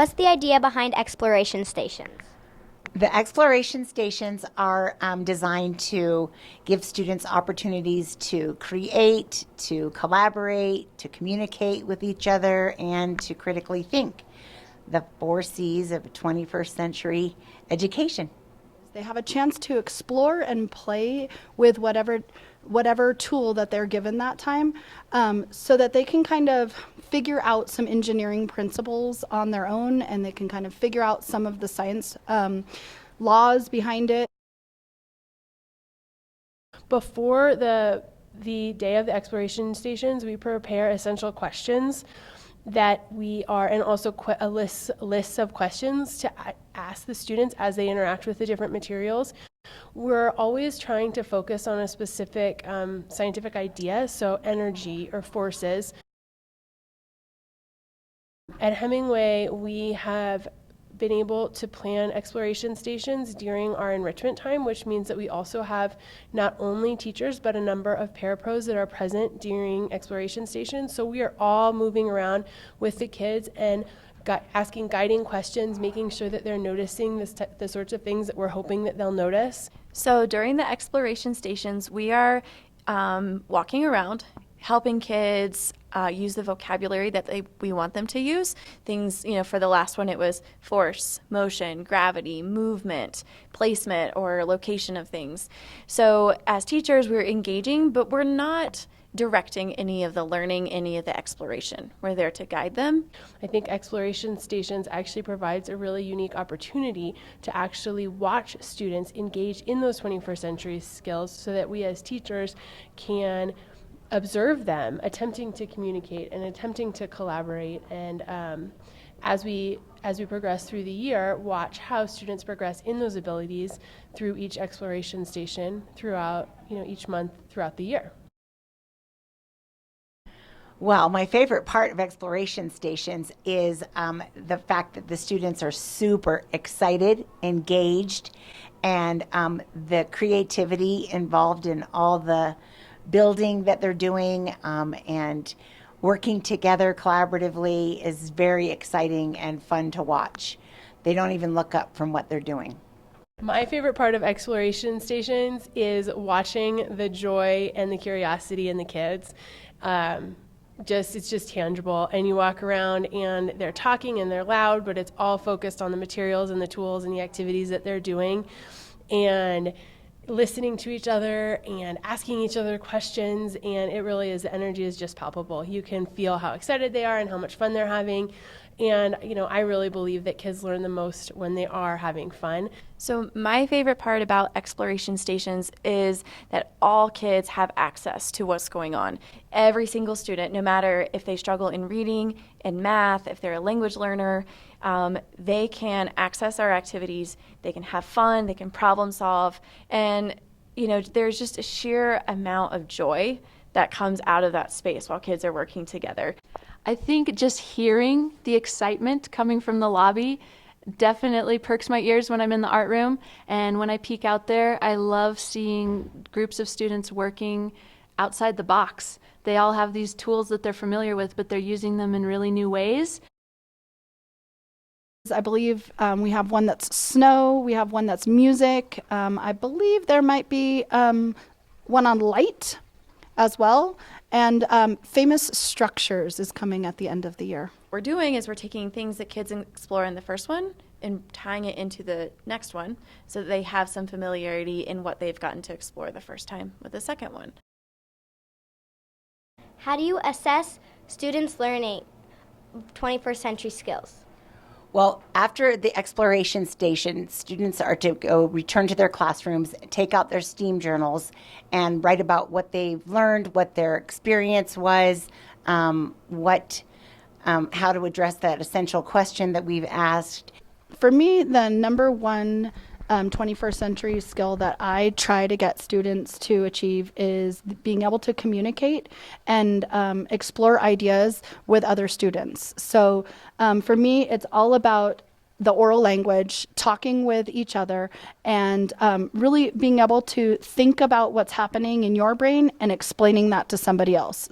What's the idea behind exploration stations? The exploration stations are designed to give students opportunities to create, to collaborate, to communicate with each other, and to critically think. The 4 C's of 21st century education. They have a chance to explore and play with whatever tool that they're given that time, so that they can kind of figure out some engineering principles on their own, and they can kind of figure out some of the science laws behind it. Before the day of the exploration stations, we prepare essential questions and also a list of questions to ask the students as they interact with the different materials. We're always trying to focus on a specific scientific idea, so energy or forces. At Hemingway, we have been able to plan exploration stations during our enrichment time, which means that we also have not only teachers but a number of parapros that are present during exploration stations. So we are all moving around with the kids and asking guiding questions, making sure that they're noticing the sorts of things that we're hoping that they'll notice. So during the exploration stations, we are walking around, helping kids use the vocabulary that we want them to use. Things, for the last one, it was force, motion, gravity, movement, placement, or location of things. So as teachers, we're engaging, but we're not directing any of the learning, any of the exploration. We're there to guide them. I think exploration stations actually provides a really unique opportunity to actually watch students engage in those 21st century skills, so that we as teachers can observe them attempting to communicate and attempting to collaborate, and as we progress through the year, watch how students progress in those abilities through each exploration station throughout each month throughout the year. Well, my favorite part of exploration stations is the fact that the students are super excited, engaged, and the creativity involved in all the building that they're doing and working together collaboratively is very exciting and fun to watch. They don't even look up from what they're doing. My favorite part of exploration stations is watching the joy and the curiosity in the kids. It's just tangible, and you walk around and they're talking and they're loud, but it's all focused on the materials and the tools and the activities that they're doing, and listening to each other and asking each other questions, and it really is, the energy is just palpable. You can feel how excited they are and how much fun they're having, and I really believe that kids learn the most when they are having fun. So my favorite part about exploration stations is that all kids have access to what's going on. Every single student, no matter if they struggle in reading, in math, if they're a language learner, they can access our activities, they can have fun, they can problem solve, and there's just a sheer amount of joy that comes out of that space while kids are working together. I think just hearing the excitement coming from the lobby definitely perks my ears when I'm in the art room, and when I peek out there, I love seeing groups of students working outside the box. They all have these tools that they're familiar with, but they're using them in really new ways. I believe we have one that's snow, we have one that's music. I believe there might be one on light as well, and famous structures is coming at the end of the year. What we're doing is we're taking things that kids explore in the first one and tying it into the next one, so that they have some familiarity in what they've gotten to explore the first time with the second one. How do you assess students learning 21st century skills? Well, after the exploration station, students are to go return to their classrooms, take out their STEAM journals, and write about what they've learned, what their experience was, how to address that essential question that we've asked. For me, the number one 21st century skill that I try to get students to achieve is being able to communicate and explore ideas with other students. So for me, it's all about the oral language, talking with each other, and really being able to think about what's happening in your brain and explaining that to somebody else.